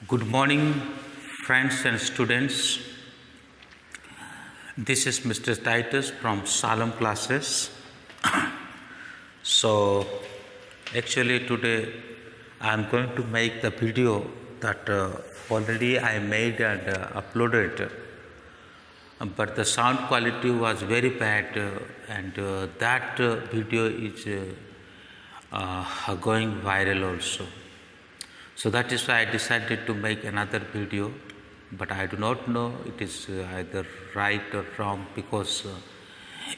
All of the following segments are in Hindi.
Good morning, friends and students. This is Mr. Titus from Salem classes. So, actually, today I am going to make the video that already I made and uploaded, but the sound quality was very bad, and that video is going viral also. So that is why I decided to make another video, but I do not know it is either right or wrong, because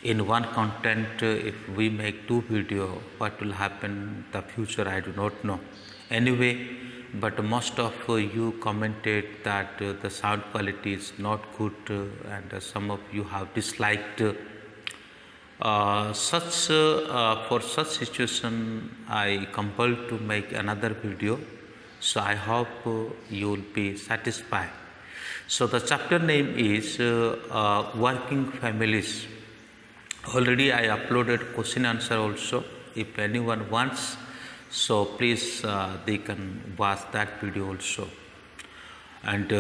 in one content if we make two video, what will happen in the future I do not know. Anyway, but most of you commented that the sound quality is not good, and some of you have disliked for such situation I compelled to make another video. So I hope you will be satisfied. So the chapter name is Working Families. Already I uploaded question answer also. If anyone wants, so please they can watch that video also. And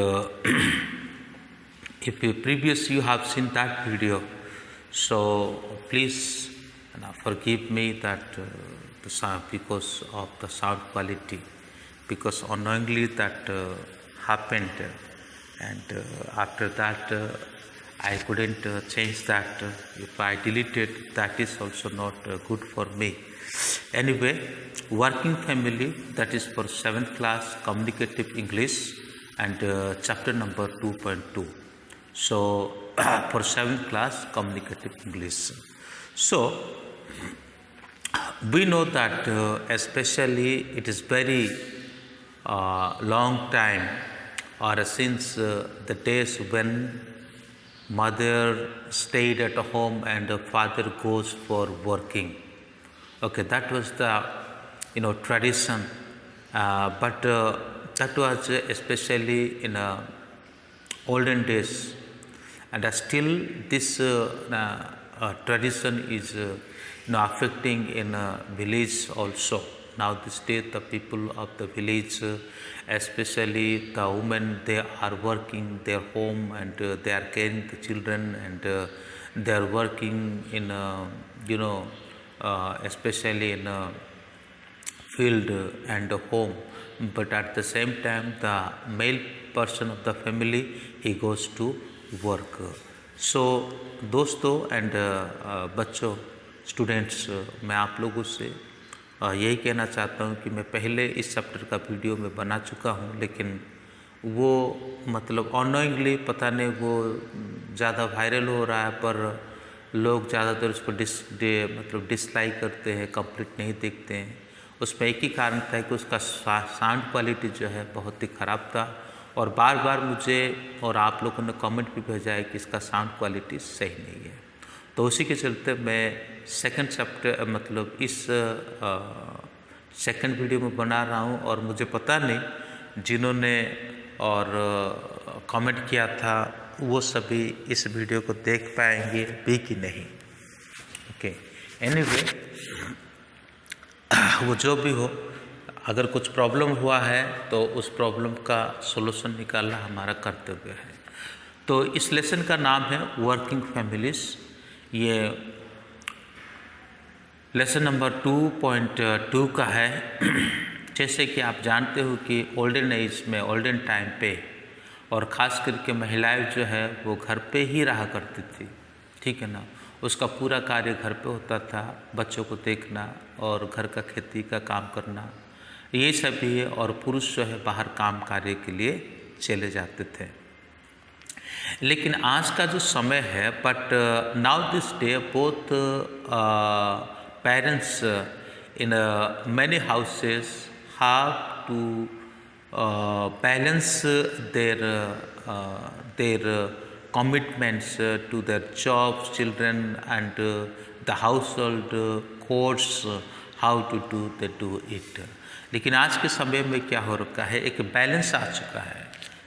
if previous you have seen that video, so please forgive me that the sound, because of the sound quality, because unknowingly that happened, and after that I couldn't change that. If I deleted, that is also not good for me. Anyway, Working Family, that is for 7th class Communicative English, and chapter number 2.2. So for 7th class Communicative English. So we know that especially it is very long time, or since the days when mother stayed at home and father goes for working. Okay, that was the tradition, but that was especially in olden days, and still this tradition is affecting in village also. Now this day the people of the village, especially the women, they are working their home, and they are caring the children, and they are working in especially in field and home. But at the same time the male person of the family, he goes to work. So दोस्तों एंड बच्चों, स्टूडेंट्स, मैं आप लोगों से यही कहना चाहता हूँ कि मैं पहले इस चैप्टर का वीडियो में बना चुका हूँ, लेकिन वो मतलब अननोइंगली पता नहीं वो ज़्यादा वायरल हो रहा है, पर लोग ज़्यादातर उसको डिसलाइक करते हैं, कंप्लीट नहीं देखते हैं। उसमें एक ही कारण था कि उसका साउंड क्वालिटी जो है बहुत ही ख़राब था, और बार बार मुझे और आप लोगों ने कमेंट भी भेजा है कि इसका साउंड क्वालिटी सही नहीं है। तो उसी के चलते मैं सेकंड चैप्टर मतलब इस सेकंड वीडियो में बना रहा हूँ, और मुझे पता नहीं जिन्होंने और कमेंट किया था वो सभी इस वीडियो को देख पाएंगे भी कि नहीं। ओके, एनीवे, वो जो भी हो, अगर कुछ प्रॉब्लम हुआ है तो उस प्रॉब्लम का सॉल्यूशन निकालना हमारा कर्तव्य है। तो इस लेसन का नाम है वर्किंग फैमिलीज़। ये लेसन नंबर 2.2 का है। जैसे कि आप जानते हो कि ओल्डन एज में, ओल्डन टाइम पे, और ख़ास करके महिलाएं जो है वो घर पे ही रहा करती थी, ठीक है ना। उसका पूरा कार्य घर पे होता था, बच्चों को देखना और घर का खेती का काम करना, ये सब भी है, और पुरुष जो है बाहर काम कार्य के लिए चले जाते थे। लेकिन आज का जो समय है, but now this day both parents in many houses have to balance their commitments to their jobs, children, and the household chores, how to do they do it. लेकिन आज के समय में क्या हो रखा है, एक बैलेंस आ चुका है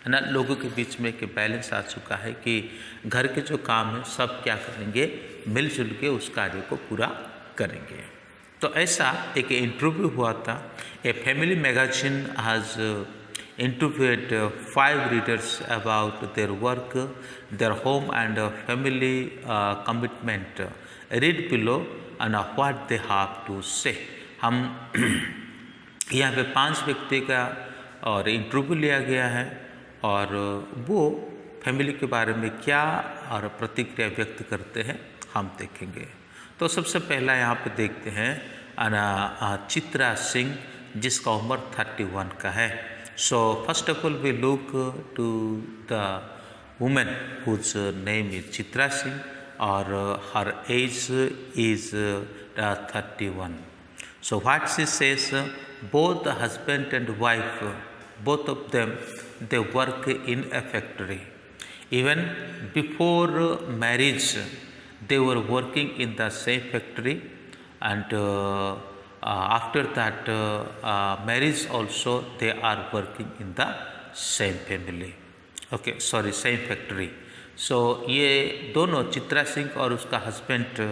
ना, लोगों के बीच में एक बैलेंस आ चुका है कि घर के जो काम है सब क्या करेंगे, मिलजुल के उस कार्य को पूरा करेंगे। तो ऐसा एक इंटरव्यू हुआ था, a family magazine has interviewed 5 readers about their work, their home and family commitment. Read below and what they have to say. हम यहाँ पे 5 व्यक्ति का और इंटरव्यू लिया गया है और वो फैमिली के बारे में क्या और प्रतिक्रिया व्यक्त करते हैं हम देखेंगे। तो सबसे पहला यहाँ पे देखते हैं चित्रा सिंह, जिसका उम्र 31 का है। So first of all we look to the women whose name is Chitra Singh और her age is 31. So what she says, both the husband and wife, both of them, they work in a factory. Even before marriage, they were working in the same factory, and after that marriage also they are working in the same family. Okay, sorry, same factory. So ये दोनों चित्रा सिंह और उसका हस्बैंड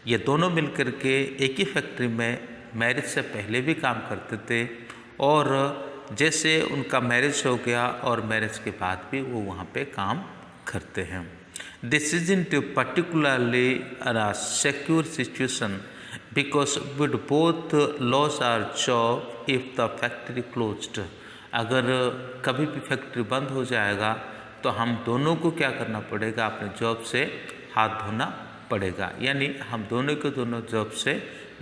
ये दोनों मिलकर के एक ही फैक्ट्री में मैरिज से पहले भी काम करते थे और जैसे उनका मैरिज हो गया और मैरिज के बाद भी वो वहाँ पे काम करते हैं। This isn't particularly a secure situation because with both loss our job if the factory closed. अगर कभी भी फैक्ट्री बंद हो जाएगा तो हम दोनों को क्या करना पड़ेगा, अपने जॉब से हाथ धोना पड़ेगा, यानी हम दोनों के दोनों जॉब से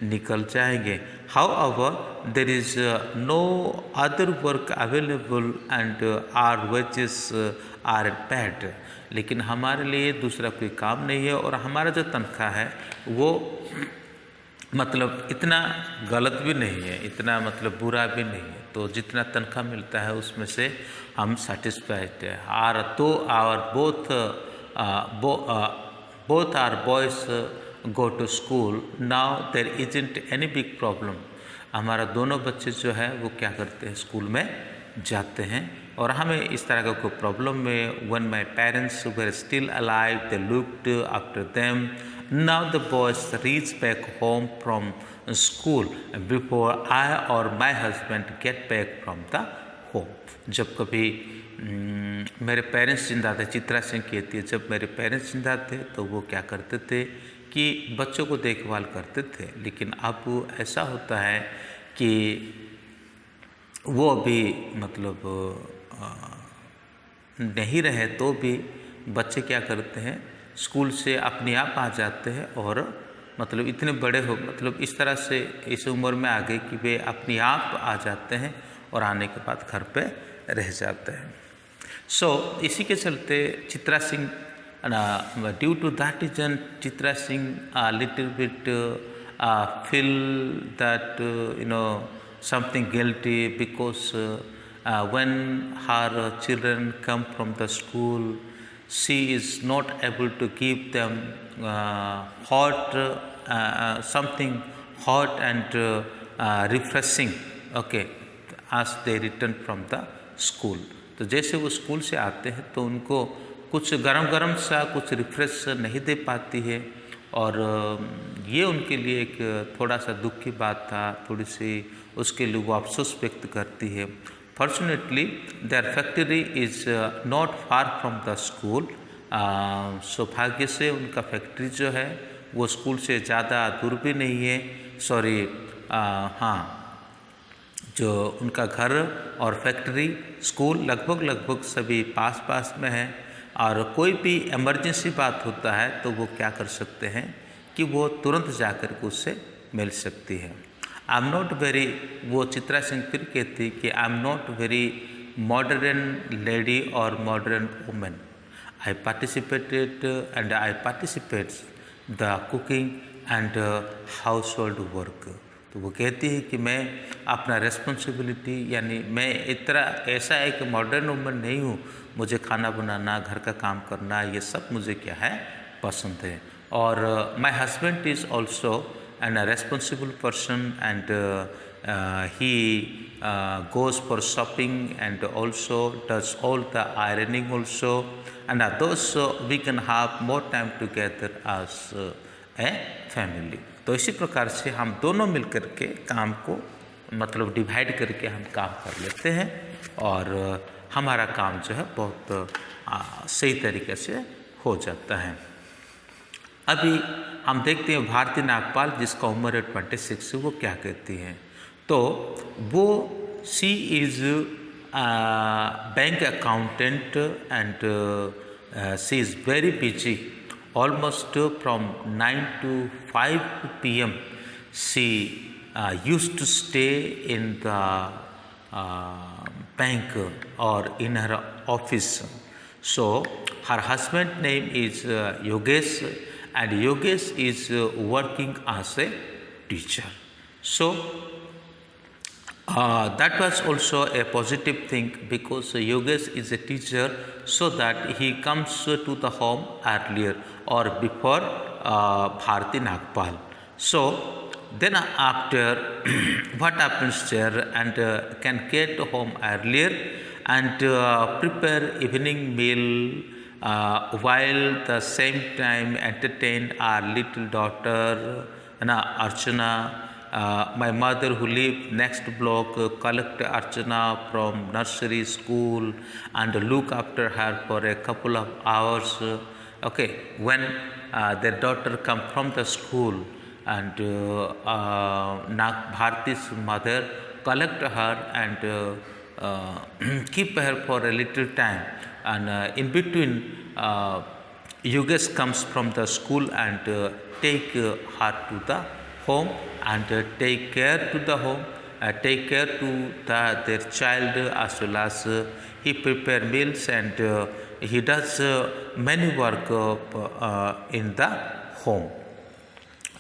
निकल जाएंगे। However there is no other work available and our wages are bad. लेकिन हमारे लिए दूसरा कोई काम नहीं है और हमारा जो तनख्वाह है वो मतलब इतना गलत भी नहीं है, इतना मतलब बुरा भी नहीं है। तो जितना तनख्वाह मिलता है उसमें से हम सेटिस्फाइड है। आर तो our both are boys go to school now, there isn't any big problem. हमारा दोनों बच्चे जो है वो क्या करते हैं, स्कूल में जाते हैं और हमें इस तरह का कोई प्रॉब्लम में when my parents were still alive they looked after them. Now the boys reach back home from school before I और my husband get back from the home. जब कभी मेरे पेरेंट्स जिंदा थे, चित्रा सिंह कहती है, जब मेरे पेरेंट्स जिंदा थे तो वो क्या करते थे कि बच्चों को देखभाल करते थे। लेकिन अब ऐसा होता है कि वो अभी मतलब नहीं रहे तो भी बच्चे क्या करते हैं, स्कूल से अपने आप आ जाते हैं और मतलब इतने बड़े हो, मतलब इस तरह से इस उम्र में आ गए कि वे अपने आप आ जाते हैं और आने के बाद घर पे रह जाते हैं। सो इसी के चलते Chitra Singh due to that reason Chitra Singh little bit feel that something guilty because when her children come from the school, she is not able to give them something hot and refreshing, okay, as they return from the school. तो जैसे वो स्कूल से आते हैं तो उनको कुछ गरम गरम सा कुछ रिफ्रेश नहीं दे पाती है और ये उनके लिए एक थोड़ा सा दुख की बात था, थोड़ी सी उसके लिए वो अफसोस व्यक्त करती है। Fortunately there factory is not far from the school. सौभाग्य से उनका फैक्ट्री जो है वो स्कूल से ज़्यादा दूर भी नहीं है। सॉरी, हाँ, जो उनका घर और फैक्ट्री स्कूल लगभग सभी पास पास में है और कोई भी इमरजेंसी बात होता है तो वो क्या कर सकते हैं कि वो तुरंत जाकर के उससे मिल सकती है। आई एम नॉट वेरी, वो चित्रा सिंह फिर कहती कि I am not very modern lady और modern women. I participated and I participates the cooking and household work. तो वो कहती है कि मैं अपना रेस्पॉन्सिबिलिटी, यानी मैं इतना ऐसा एक मॉडर्न वुमन नहीं हूँ, मुझे खाना बनाना, घर का काम करना, ये सब मुझे क्या है, पसंद है। और my husband is also an responsible person and he goes for shopping and also does all the ironing also, and thus we can have more time together as a family। तो इसी प्रकार से हम दोनों मिलकर के काम को मतलब डिवाइड करके हम काम कर लेते हैं और हमारा काम जो है बहुत सही तरीके से हो जाता है। अभी हम देखते हैं भारती नागपाल, जिसका उम्र है 26, वो क्या कहती हैं। तो वो she is bank accountant and she is very busy almost from 9 to 5 p.m. She used to stay in the bank or in her office. So her husband name is Yogesh, and Yogesh is working as a teacher. So that was also a positive thing, because Yogesh is a teacher, so that he comes to the home earlier or before Bharati Nagpal. So then after what happens there, and can get home earlier and prepare evening meal, while the same time entertain our little daughter Archana. My mother, who lived next block, collect Archana from nursery school and look after her for a couple of hours. Okay, when their daughter come from the school, and Bharati's mother collect her and keep her for a little time, and in between Yogesh comes from the school and take her to the home and take care to the home, take care to their child, as well as he prepare meals, and he does many work in the home.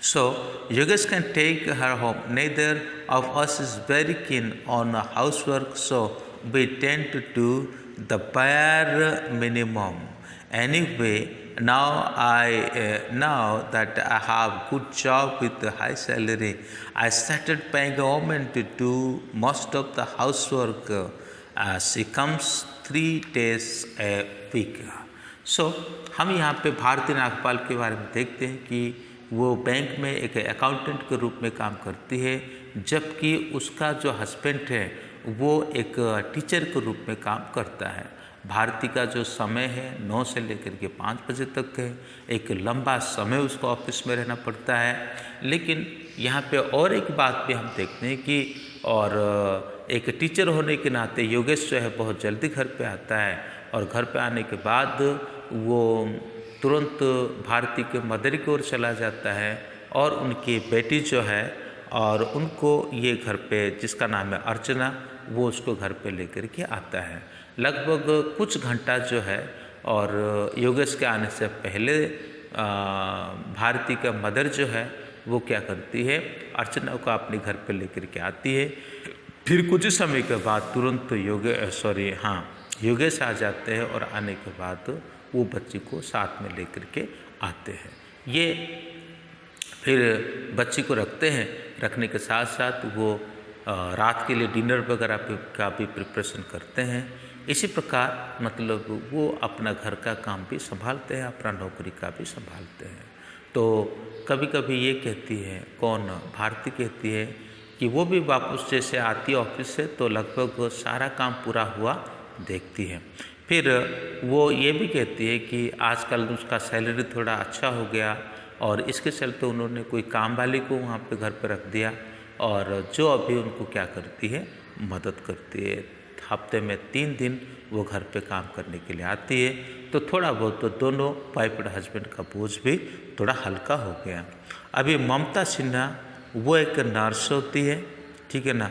So Yogesh can take her home. Neither of us is very keen on housework, so we tend to do the bare minimum. Anyway, now that I have good job with a high salary, I started paying a woman to do most of the housework. She comes 3 days a week. So हम यहाँ पे भारती नागपाल के बारे में देखते हैं कि वो बैंक में एक अकाउंटेंट के रूप में काम करती है, जबकि उसका जो हस्बैंड है वो एक टीचर के रूप में काम करता है। भारती का जो समय है 9 से लेकर के 5 बजे तक है, एक लंबा समय उसको ऑफिस में रहना पड़ता है। लेकिन यहाँ पे और एक बात भी हम देखते हैं कि और एक टीचर होने के नाते योगेश जो है बहुत जल्दी घर पे आता है, और घर पे आने के बाद वो तुरंत भारती के मदर की ओर चला जाता है, और उनकी बेटी जो है और उनको ये घर पे, जिसका नाम है अर्चना, वो उसको घर पे लेकर के आता है। लगभग कुछ घंटा जो है, और योगेश के आने से पहले भारती का मदर जो है वो क्या करती है, अर्चना को अपने घर पे लेकर के आती है। फिर कुछ समय के बाद तुरंत योगेश आ जाते हैं, और आने के बाद वो बच्ची को साथ में लेकर के आते हैं। ये फिर बच्ची को रखते हैं, रखने के साथ साथ वो रात के लिए डिनर वगैरह का भी प्रिपरेशन करते हैं। इसी प्रकार मतलब वो अपना घर का काम भी संभालते हैं, अपना नौकरी का भी संभालते हैं। तो कभी कभी ये कहती है, कौन, भारती कहती है कि वो भी वापस जैसे आती है ऑफिस से तो लगभग सारा काम पूरा हुआ देखती है। फिर वो ये भी कहती है कि आजकल उसका सैलरी थोड़ा अच्छा हो गया, और इसके चलते उन्होंने कोई काम वाली को वहाँ पे घर पे रख दिया, और जो अभी उनको क्या करती है, मदद करती है। हफ्ते में 3 दिन वो घर पे काम करने के लिए आती है, तो थोड़ा बहुत तो दोनों वाइफ और हस्बैंड का बोझ भी थोड़ा हल्का हो गया। अभी ममता सिन्हा वो एक नर्स होती है, ठीक है ना।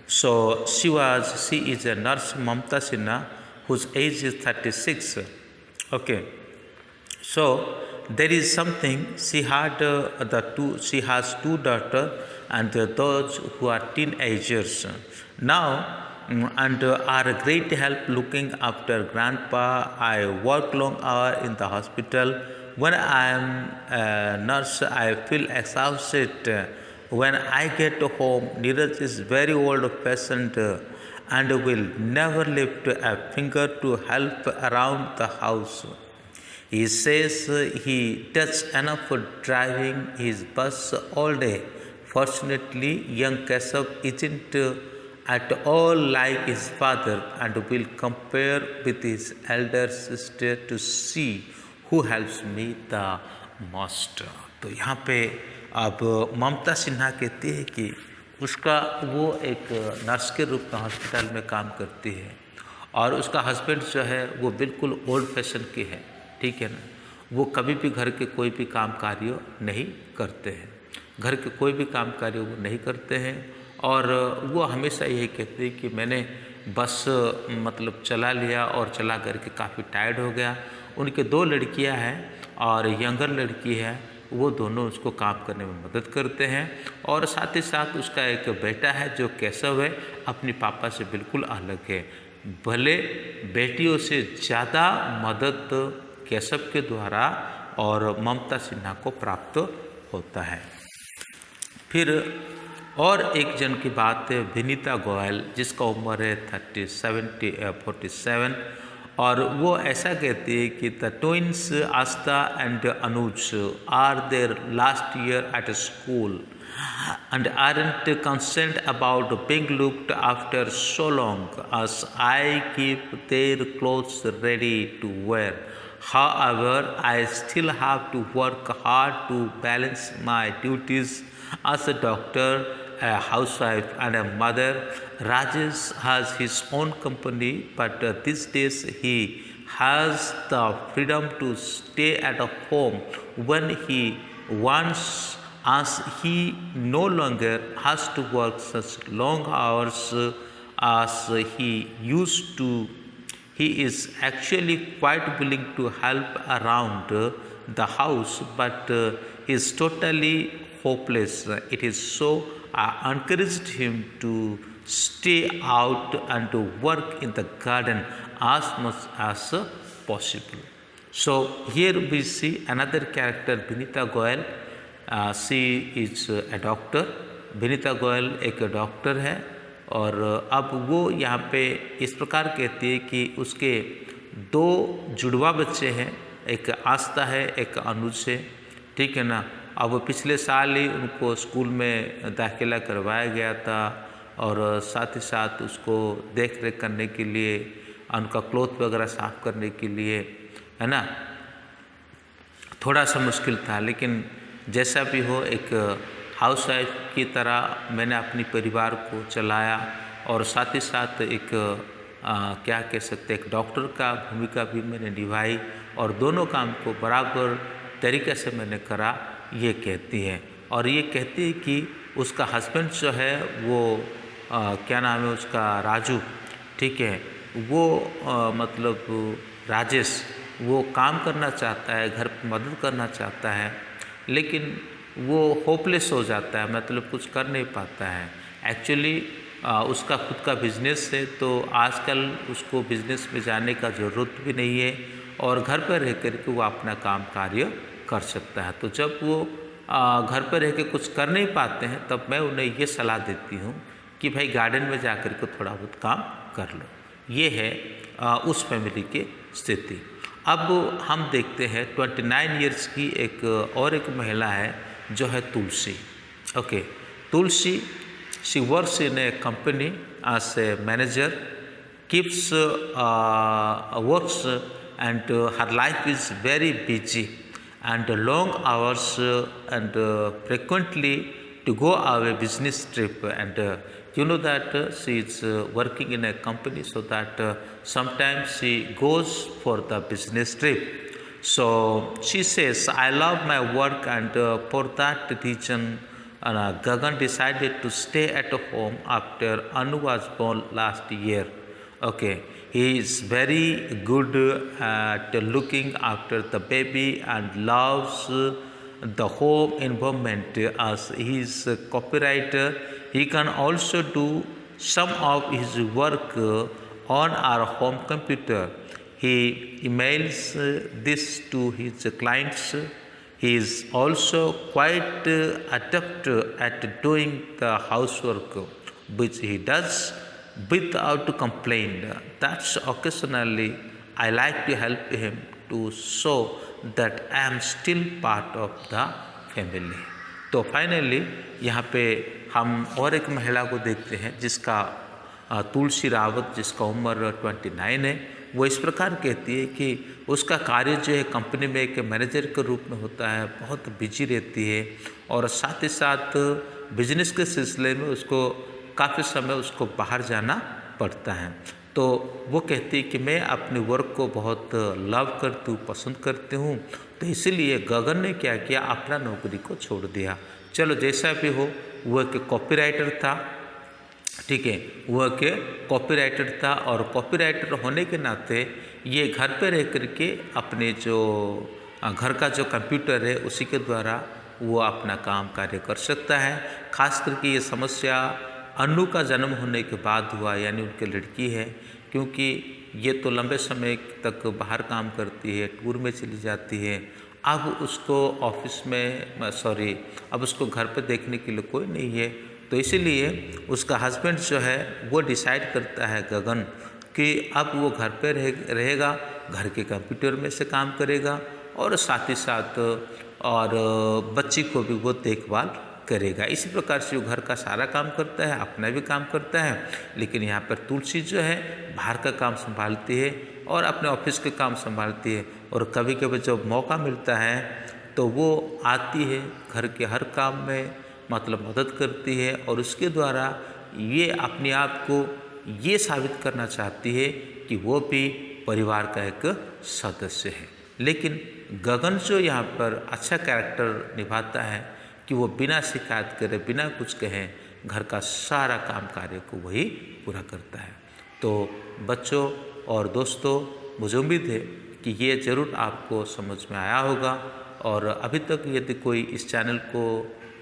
So she is a nurse, Mamta Sinha, whose age is 36. Okay, so there is something, she has 2 daughters, and those who are teenagers now, and are a great help looking after grandpa. I work long hours in the hospital. When I am a nurse, I feel exhausted. When I get home, Neeraj is very old patient and will never lift a finger to help around the house. He says he does enough for driving his bus all day Fortunately, young Keshav isn't at all like his father and will compare with his elder sister to see who helps me the most. तो यहाँ पे अब ममता सिन्हा कहती है कि उसका वो एक नर्स के रूप में हॉस्पिटल में काम करती है और उसका हस्बैंड जो है वो बिल्कुल ओल्ड फैशन के है, ठीक है ना। वो कभी भी घर के कोई भी काम कार्य नहीं करते हैं, घर के कोई भी काम कार्य वो नहीं करते हैं और वो हमेशा यही कहते हैं कि मैंने बस मतलब चला लिया और चला करके काफ़ी टायर्ड हो गया। उनके 2 लड़कियां हैं और यंगर लड़की है, वो दोनों उसको काम करने में मदद करते हैं और साथ ही साथ उसका एक बेटा है जो केशव है, अपने पापा से बिल्कुल अलग है। भले बेटियों से ज़्यादा मदद केशव के द्वारा और ममता सिन्हा को प्राप्त होता है। फिर और एक जन की बात है विनीता गोयल, जिसका उम्र है 47 और वो ऐसा कहती है कि the twins Aastha and Anuj are there last year at school and aren't concerned about being looked after so long as I keep their clothes ready to wear. However, I still have to work hard to balance my duties as a doctor, a housewife and a mother. Rajesh has his own company, but these days he has the freedom to stay at home when he wants, as he no longer has to work such long hours as he used to. He is actually quite willing to help around the house, but is totally hopeless. It is so I encouraged him to stay out and to work in the garden as much as possible. So here we see another character, Vinita Goyal. She is a doctor. Vinita Goyal एक डॉक्टर है और अब वो यहाँ पे इस प्रकार कहती है कि उसके 2 जुड़वा बच्चे हैं, एक आस्था है, एक अनुज है, ठीक है ना। अब पिछले साल ही उनको स्कूल में दाखिला करवाया गया था और साथ ही साथ उसको देख रेख करने के लिए, उनका क्लोथ वगैरह साफ करने के लिए, है ना, थोड़ा सा मुश्किल था। लेकिन जैसा भी हो, एक हाउस वाइफ की तरह मैंने अपने परिवार को चलाया और साथ ही साथ एक क्या कह सकते, एक डॉक्टर का भूमिका भी मैंने निभाई और दोनों काम को बराबर तरीके से मैंने करा, ये कहती है। और ये कहती है कि उसका हस्बैंड जो है वो क्या नाम है उसका, राजू, ठीक है, वो मतलब राजेश, वो काम करना चाहता है, घर पर मदद करना चाहता है, लेकिन वो होपलेस हो जाता है, मतलब कुछ कर नहीं पाता है। एक्चुअली उसका खुद का बिजनेस है, तो आजकल उसको बिजनेस में जाने का ज़रूरत भी नहीं है और घर पर रह कर के वो अपना काम कार्य कर सकता है। तो जब वो घर पर रह के कुछ कर नहीं पाते हैं, तब मैं उन्हें ये सलाह देती हूँ कि भाई गार्डन में जा कर के थोड़ा बहुत काम कर लो। ये है उस फैमिली की स्थिति। अब हम देखते हैं 29 इयर्स की एक महिला है जो है Tulsi. Okay, Tulsi, she works in a company as a manager, keeps works and her life is very busy and long hours and frequently to go away business trip, and you know that she is working in a company, so that sometimes she goes for the business trip. So she says, I love my work, and for that reason Gagan decided to stay at home after Anu was born last year. Okay, he is very good at looking after the baby and loves the home environment. As he is a copywriter, he can also do some of his work on our home computer. He emails this to his clients. He is also quite adept at doing the housework, which he does without complaint. That's occasionally I like to help him to show that I am still part of the family. तो फाइनली यहाँ पे हम और एक महिला को देखते हैं जिसका तुलसी रावत, जिसका उम्र 29 है। वो इस प्रकार कहती है कि उसका कार्य जो है कंपनी में एक मैनेजर के रूप में होता है, बहुत बिजी रहती है और साथ ही साथ बिजनेस के सिलसिले में उसको काफ़ी समय उसको बाहर जाना पड़ता है। तो वो कहती है कि मैं अपने वर्क को बहुत लव करती हूँ, पसंद करती हूँ, तो इसीलिए गगन ने क्या किया, अपना नौकरी को छोड़ दिया। चलो जैसा भी हो, वो एक कॉपीराइटर था, ठीक है, वह के कॉपीराइटर था और कॉपीराइटर होने के नाते ये घर पे रह करके अपने जो घर का जो कंप्यूटर है उसी के द्वारा वो अपना काम कार्य कर सकता है। खास करके ये समस्या अनु का जन्म होने के बाद हुआ, यानी उनकी लड़की है, क्योंकि ये तो लंबे समय तक बाहर काम करती है, टूर में चली जाती है। अब उसको ऑफिस में अब उसको घर पे देखने के लिए कोई नहीं है, तो इसीलिए उसका हस्बैंड जो है वो डिसाइड करता है गगन कि अब वो घर पे रहेगा, घर के कंप्यूटर में से काम करेगा और साथ ही साथ और बच्ची को भी वो देखभाल करेगा। इसी प्रकार से वो घर का सारा काम करता है, अपना भी काम करता है, लेकिन यहाँ पर तुलसी जो है बाहर का काम संभालती है और अपने ऑफिस के काम संभालती है। और कभी कभी जब मौका मिलता है तो वो आती है घर के हर काम में, मतलब मदद करती है और उसके द्वारा ये अपने आप को ये साबित करना चाहती है कि वो भी परिवार का एक सदस्य है। लेकिन गगन जो यहाँ पर अच्छा कैरेक्टर निभाता है कि वो बिना शिकायत करे, बिना कुछ कहे घर का सारा काम कार्य को वही पूरा करता है। तो बच्चों और दोस्तों, मुझे उम्मीद है कि ये ज़रूर आपको समझ में आया होगा। और अभी तक यदि कोई इस चैनल को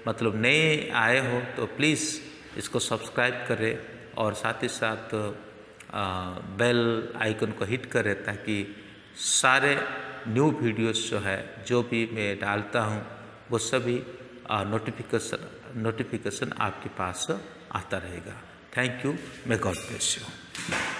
मतलब नए आए हो तो प्लीज़ इसको सब्सक्राइब करें और साथ ही साथ बेल आइकन को हिट करें ताकि सारे न्यू वीडियोस जो है, जो भी मैं डालता हूँ, वो सभी नोटिफिकेशन आपके पास आता रहेगा। Thank you, may God bless you.